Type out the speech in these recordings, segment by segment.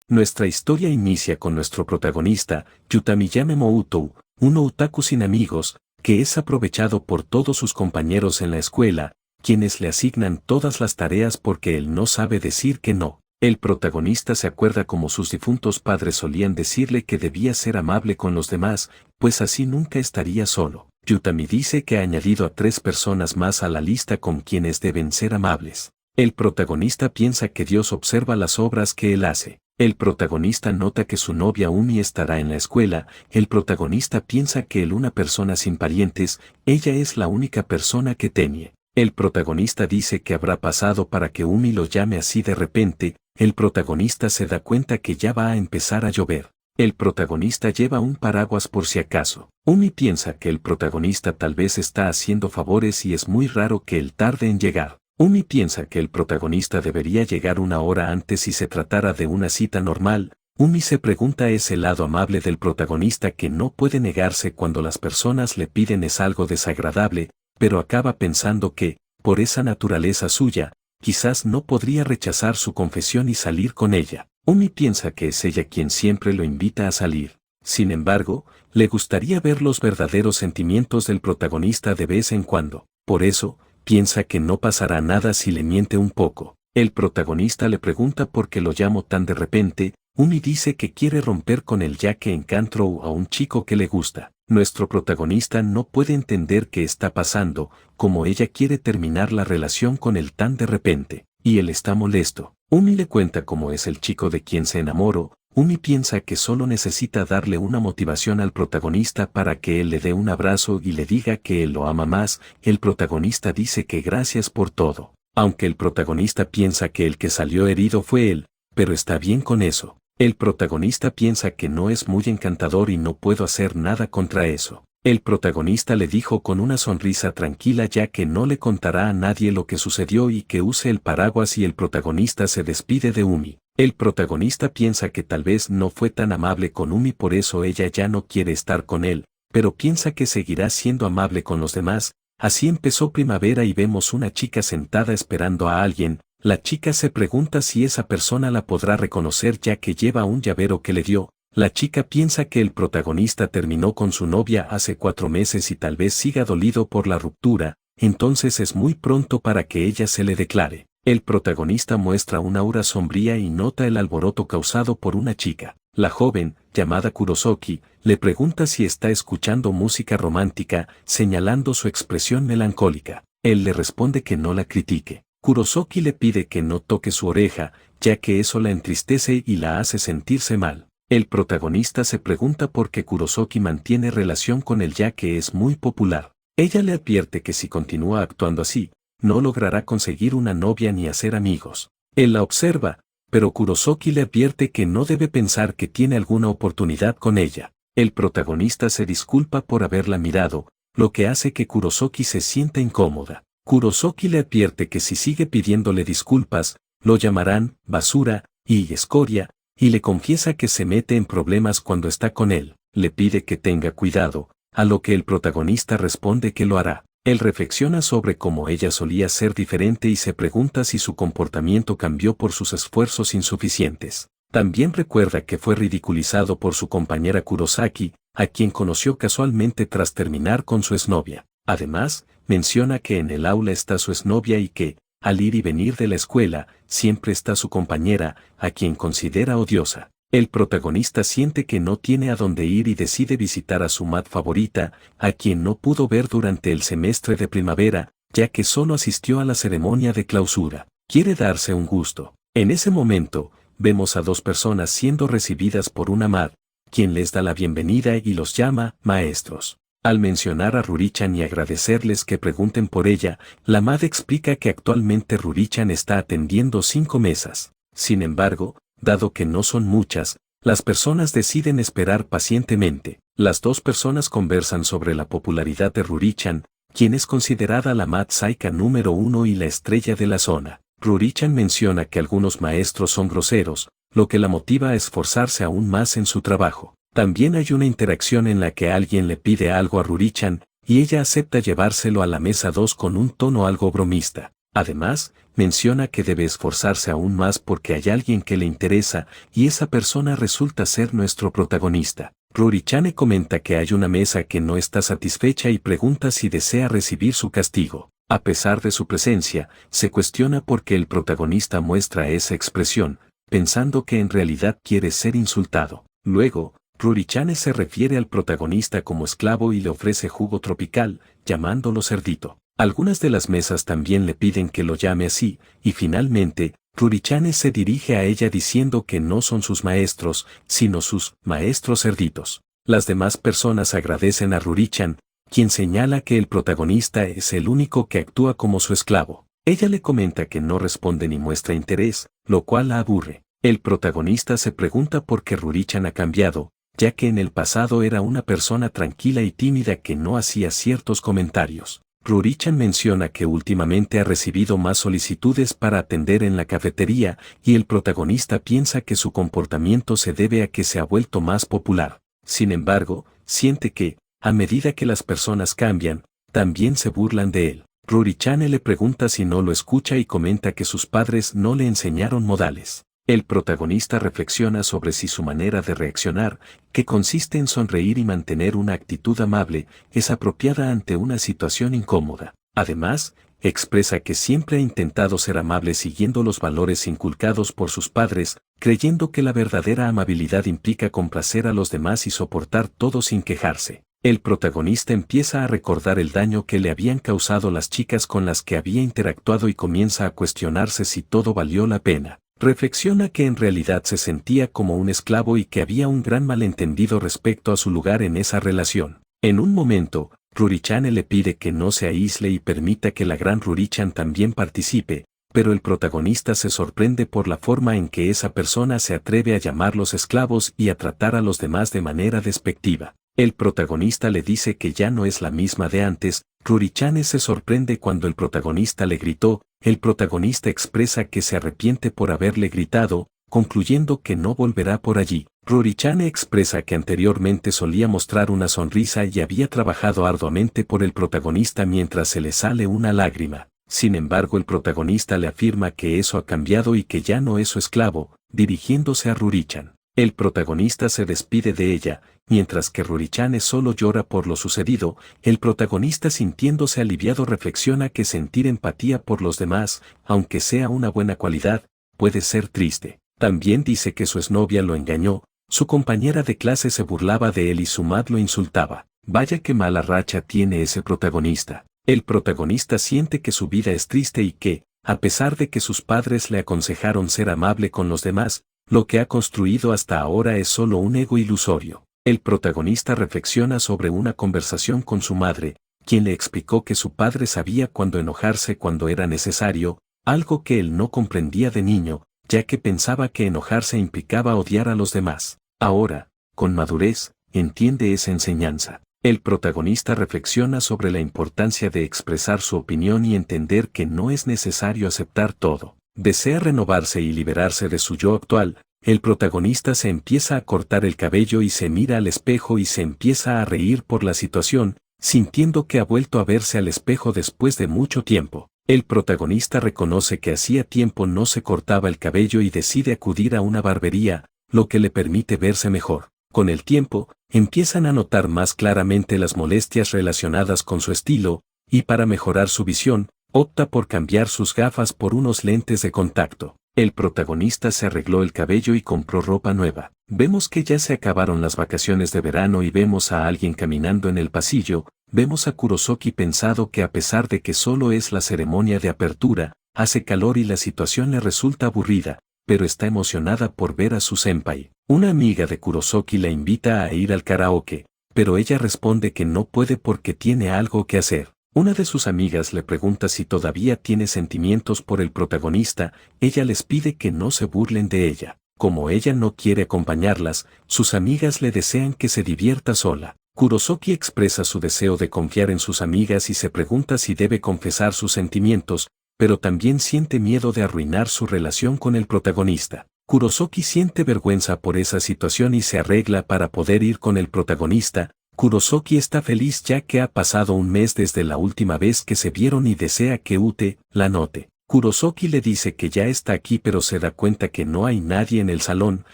Nuestra historia inicia con nuestro protagonista, Yutamiyame Moutou, un otaku sin amigos, que es aprovechado por todos sus compañeros en la escuela, quienes le asignan todas las tareas porque él no sabe decir que no. El protagonista se acuerda como sus difuntos padres solían decirle que debía ser amable con los demás, pues así nunca estaría solo. Yutami dice que ha añadido a 3 personas más a la lista con quienes deben ser amables. El protagonista piensa que Dios observa las obras que él hace. El protagonista nota que su novia Umi estará en la escuela. El protagonista piensa que él una persona sin parientes, ella es la única persona que tiene. El protagonista dice que habrá pasado para que Umi lo llame así de repente. El protagonista se da cuenta que ya va a empezar a llover. El protagonista lleva un paraguas por si acaso. Umi piensa que el protagonista tal vez está haciendo favores y es muy raro que él tarde en llegar. Umi piensa que el protagonista debería llegar 1 hora antes si se tratara de una cita normal. Umi se pregunta ese lado amable del protagonista que no puede negarse cuando las personas le piden es algo desagradable, pero acaba pensando que, por esa naturaleza suya, quizás no podría rechazar su confesión y salir con ella. Umi piensa que es ella quien siempre lo invita a salir. Sin embargo, le gustaría ver los verdaderos sentimientos del protagonista de vez en cuando. Por eso, piensa que no pasará nada si le miente un poco. El protagonista le pregunta por qué lo llamó tan de repente. Umi dice que quiere romper con él ya que encontró a un chico que le gusta. Nuestro protagonista no puede entender qué está pasando, como ella quiere terminar la relación con él tan de repente, y él está molesto. Umi le cuenta cómo es el chico de quien se enamoró. Umi piensa que solo necesita darle una motivación al protagonista para que él le dé un abrazo y le diga que él lo ama más. El protagonista dice que gracias por todo. Aunque el protagonista piensa que el que salió herido fue él, pero está bien con eso. El protagonista piensa que no es muy encantador y no puedo hacer nada contra eso. El protagonista le dijo con una sonrisa tranquila ya que no le contará a nadie lo que sucedió y que use el paraguas y el protagonista se despide de Umi. El protagonista piensa que tal vez no fue tan amable con Umi, por eso ella ya no quiere estar con él, pero piensa que seguirá siendo amable con los demás. Así empezó primavera y vemos una chica sentada esperando a alguien. La chica se pregunta si esa persona la podrá reconocer ya que lleva un llavero que le dio. La chica piensa que el protagonista terminó con su novia hace 4 meses y tal vez siga dolido por la ruptura, entonces es muy pronto para que ella se le declare. El protagonista muestra una aura sombría y nota el alboroto causado por una chica. La joven, llamada Kurosoki, le pregunta si está escuchando música romántica, señalando su expresión melancólica. Él le responde que no la critique. Kurosoki le pide que no toque su oreja, ya que eso la entristece y la hace sentirse mal. El protagonista se pregunta por qué Kurosoki mantiene relación con él ya que es muy popular. Ella le advierte que si continúa actuando así, no logrará conseguir una novia ni hacer amigos. Él la observa, pero Kurosoki le advierte que no debe pensar que tiene alguna oportunidad con ella. El protagonista se disculpa por haberla mirado, lo que hace que Kurosoki se sienta incómoda. Kurosoki le advierte que si sigue pidiéndole disculpas, lo llamarán basura y escoria, y le confiesa que se mete en problemas cuando está con él. Le pide que tenga cuidado, a lo que el protagonista responde que lo hará. Él reflexiona sobre cómo ella solía ser diferente y se pregunta si su comportamiento cambió por sus esfuerzos insuficientes. También recuerda que fue ridiculizado por su compañera Kurosaki, a quien conoció casualmente tras terminar con su exnovia. Además, menciona que en el aula está su exnovia y que, al ir y venir de la escuela, siempre está su compañera, a quien considera odiosa. El protagonista siente que no tiene a dónde ir y decide visitar a su mat favorita, a quien no pudo ver durante el semestre de primavera, ya que solo asistió a la ceremonia de clausura. Quiere darse un gusto. En ese momento, vemos a 2 personas siendo recibidas por una mat, quien les da la bienvenida y los llama maestros. Al mencionar a Rurichan y agradecerles que pregunten por ella, la MAD explica que actualmente Rurichan está atendiendo 5 mesas. Sin embargo, dado que no son muchas, las personas deciden esperar pacientemente. Las 2 personas conversan sobre la popularidad de Rurichan, quien es considerada la MAD Saika número 1 y la estrella de la zona. Rurichan menciona que algunos maestros son groseros, lo que la motiva a esforzarse aún más en su trabajo. También hay una interacción en la que alguien le pide algo a Rurichan, y ella acepta llevárselo a la mesa 2 con un tono algo bromista. Además, menciona que debe esforzarse aún más porque hay alguien que le interesa y esa persona resulta ser nuestro protagonista. Ruri-chan comenta que hay una mesa que no está satisfecha y pregunta si desea recibir su castigo. A pesar de su presencia, se cuestiona por qué el protagonista muestra esa expresión, pensando que en realidad quiere ser insultado. Luego, Ruri-chan se refiere al protagonista como esclavo y le ofrece jugo tropical, llamándolo cerdito. Algunas de las mesas también le piden que lo llame así, y finalmente, Ruri-chan se dirige a ella diciendo que no son sus maestros, sino sus maestros cerditos. Las demás personas agradecen a Ruri-chan, quien señala que el protagonista es el único que actúa como su esclavo. Ella le comenta que no responde ni muestra interés, lo cual la aburre. El protagonista se pregunta por qué Ruri-chan ha cambiado, ya que en el pasado era una persona tranquila y tímida que no hacía ciertos comentarios. Ruri-chan menciona que últimamente ha recibido más solicitudes para atender en la cafetería y el protagonista piensa que su comportamiento se debe a que se ha vuelto más popular. Sin embargo, siente que, a medida que las personas cambian, también se burlan de él. Ruri-chan le pregunta si no lo escucha y comenta que sus padres no le enseñaron modales. El protagonista reflexiona sobre si su manera de reaccionar, que consiste en sonreír y mantener una actitud amable, es apropiada ante una situación incómoda. Además, expresa que siempre ha intentado ser amable siguiendo los valores inculcados por sus padres, creyendo que la verdadera amabilidad implica complacer a los demás y soportar todo sin quejarse. El protagonista empieza a recordar el daño que le habían causado las chicas con las que había interactuado y comienza a cuestionarse si todo valió la pena. Reflexiona que en realidad se sentía como un esclavo y que había un gran malentendido respecto a su lugar en esa relación. En un momento, Ruri-chan le pide que no se aísle y permita que la gran Ruri-chan también participe, pero el protagonista se sorprende por la forma en que esa persona se atreve a llamarlos esclavos y a tratar a los demás de manera despectiva. El protagonista le dice que ya no es la misma de antes. Ruri-chan se sorprende cuando el protagonista le gritó. El protagonista expresa que se arrepiente por haberle gritado, concluyendo que no volverá por allí. Ruri-chan expresa que anteriormente solía mostrar una sonrisa y había trabajado arduamente por el protagonista mientras se le sale una lágrima. Sin embargo, el protagonista le afirma que eso ha cambiado y que ya no es su esclavo, dirigiéndose a Ruri-chan. El protagonista se despide de ella, mientras que Ruri-chan solo llora por lo sucedido. El protagonista, sintiéndose aliviado, reflexiona que sentir empatía por los demás, aunque sea una buena cualidad, puede ser triste. También dice que su exnovia lo engañó, su compañera de clase se burlaba de él y su madre lo insultaba. Vaya que mala racha tiene ese protagonista. El protagonista siente que su vida es triste y que, a pesar de que sus padres le aconsejaron ser amable con los demás, lo que ha construido hasta ahora es solo un ego ilusorio. El protagonista reflexiona sobre una conversación con su madre, quien le explicó que su padre sabía cuándo enojarse cuando era necesario, algo que él no comprendía de niño, ya que pensaba que enojarse implicaba odiar a los demás. Ahora, con madurez, entiende esa enseñanza. El protagonista reflexiona sobre la importancia de expresar su opinión y entender que no es necesario aceptar todo. Desea renovarse y liberarse de su yo actual. El protagonista se empieza a cortar el cabello y se mira al espejo y se empieza a reír por la situación, sintiendo que ha vuelto a verse al espejo después de mucho tiempo. El protagonista reconoce que hacía tiempo no se cortaba el cabello y decide acudir a una barbería, lo que le permite verse mejor. Con el tiempo, empiezan a notar más claramente las molestias relacionadas con su estilo, y para mejorar su visión, opta por cambiar sus gafas por unos lentes de contacto. El protagonista se arregló el cabello y compró ropa nueva. Vemos que ya se acabaron las vacaciones de verano y vemos a alguien caminando en el pasillo. Vemos a Kurosoki pensado que a pesar de que solo es la ceremonia de apertura, hace calor y la situación le resulta aburrida, pero está emocionada por ver a su senpai. Una amiga de Kurosoki la invita a ir al karaoke, pero ella responde que no puede porque tiene algo que hacer. Una de sus amigas le pregunta si todavía tiene sentimientos por el protagonista. Ella les pide que no se burlen de ella. Como ella no quiere acompañarlas, sus amigas le desean que se divierta sola. Kurosoki expresa su deseo de confiar en sus amigas y se pregunta si debe confesar sus sentimientos, pero también siente miedo de arruinar su relación con el protagonista. Kurosoki siente vergüenza por esa situación y se arregla para poder ir con el protagonista. Kurosoki está feliz ya que ha pasado un mes desde la última vez que se vieron y desea que Ute la note. Kurosoki le dice que ya está aquí pero se da cuenta que no hay nadie en el salón.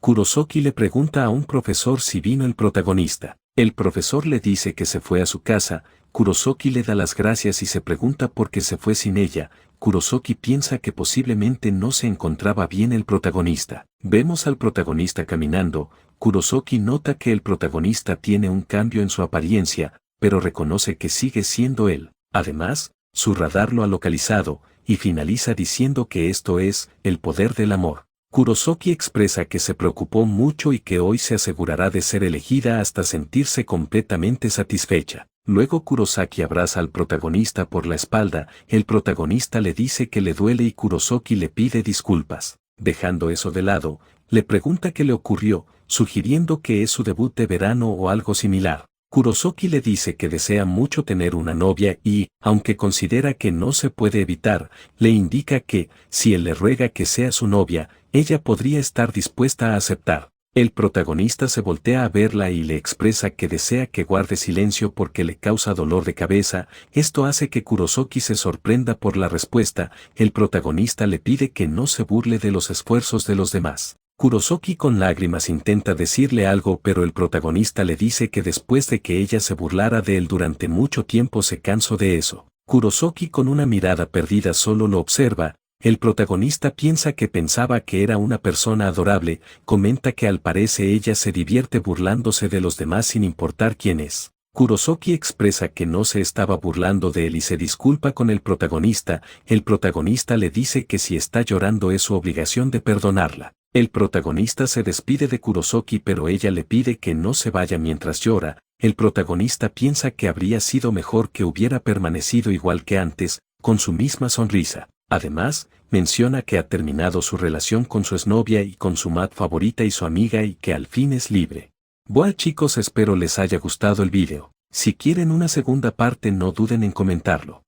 Kurosoki le pregunta a un profesor si vino el protagonista. El profesor le dice que se fue a su casa. Kurosoki le da las gracias y se pregunta por qué se fue sin ella. Kurosoki piensa que posiblemente no se encontraba bien el protagonista. Vemos al protagonista caminando. Kurosoki nota que el protagonista tiene un cambio en su apariencia, pero reconoce que sigue siendo él. Además, su radar lo ha localizado, y finaliza diciendo que esto es el poder del amor. Kurosoki expresa que se preocupó mucho y que hoy se asegurará de ser elegida hasta sentirse completamente satisfecha. Luego Kurosaki abraza al protagonista por la espalda, el protagonista le dice que le duele y Kurosoki le pide disculpas. Dejando eso de lado, le pregunta qué le ocurrió, sugiriendo que es su debut de verano o algo similar. Kurosoki le dice que desea mucho tener una novia y, aunque considera que no se puede evitar, le indica que, si él le ruega que sea su novia, ella podría estar dispuesta a aceptar. El protagonista se voltea a verla y le expresa que desea que guarde silencio porque le causa dolor de cabeza. Esto hace que Kurosoki se sorprenda por la respuesta. El protagonista le pide que no se burle de los esfuerzos de los demás. Kurosoki con lágrimas intenta decirle algo pero el protagonista le dice que después de que ella se burlara de él durante mucho tiempo se cansó de eso. Kurosoki con una mirada perdida solo lo observa. El protagonista piensa que pensaba que era una persona adorable, comenta que al parecer ella se divierte burlándose de los demás sin importar quién es. Kurosoki expresa que no se estaba burlando de él y se disculpa con el protagonista le dice que si está llorando es su obligación de perdonarla. El protagonista se despide de Kurosoki pero ella le pide que no se vaya mientras llora. El protagonista piensa que habría sido mejor que hubiera permanecido igual que antes, con su misma sonrisa. Además, menciona que ha terminado su relación con su exnovia y con su mat favorita y su amiga y que al fin es libre. Bueno chicos, espero les haya gustado el video. Si quieren una segunda parte no duden en comentarlo.